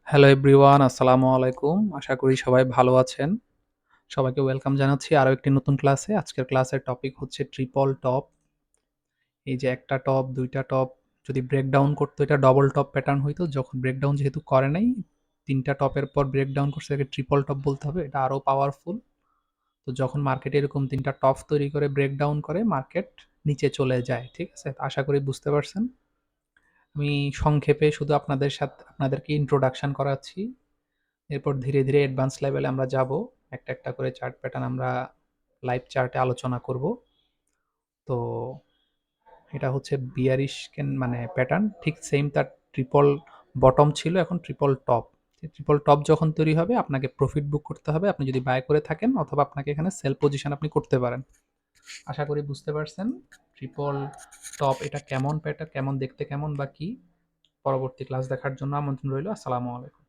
Hello everyone, আসসালামু আলাইকুম। আশা করি সবাই ভালো আছেন। সবাইকে ওয়েলকাম জানাচ্ছি আরো একটি নতুন ক্লাসে। আজকের ক্লাসের টপিক হচ্ছে ট্রিপল টপ। এই যে একটা টপ, ২ টা টপ যদি ব্রেকডাউন করতো এটা ডবল টপ প্যাটার্ন হইতো। যখন ব্রেকডাউন যেহেতু করে নাই, ৩ টা টপের পর ব্রেকডাউন করছে এটাকে ট্রিপল টপ বলতে হবে। এটা আরো পাওয়ারফুল। তো যখন মার্কেটে এরকম ৩ টা টপ তৈরি করে ব্রেকডাউন করে মার্কেট নিচে চলে যায়। ঠিক আছে? তো আশা করি বুঝতে পারছেন। আমি সংক্ষেপে শুধু আপনাদেরকে ইন্ট্রোডাকশন করাচ্ছি। এরপর ধীরে ধীরে অ্যাডভান্স লেভেলে আমরা যাব। একটা একটা করে চার্ট প্যাটার্ন আমরা লাইভ চার্টে আলোচনা করব। তো এটা হচ্ছে বিয়ারিশ মানে প্যাটার্ন, ঠিক সেম তার ট্রিপল বটম ছিল, এখন ট্রিপল টপ। ট্রিপল টপ যখন তৈরি হবে আপনাকে প্রফিট বুক করতে হবে আপনি যদি বাই করে থাকেন, অথবা আপনাকে এখানে সেল পজিশন আপনি করতে পারেন। আশা করি বুঝতে পারছেন ট্রিপল টপ এটা কেমন প্যাটার্ন, কেমন দেখতে, কেমন বা কি। পরবর্তী ক্লাস দেখার জন্য আমন্ত্রণ রইল। আসসালামু আলাইকুম।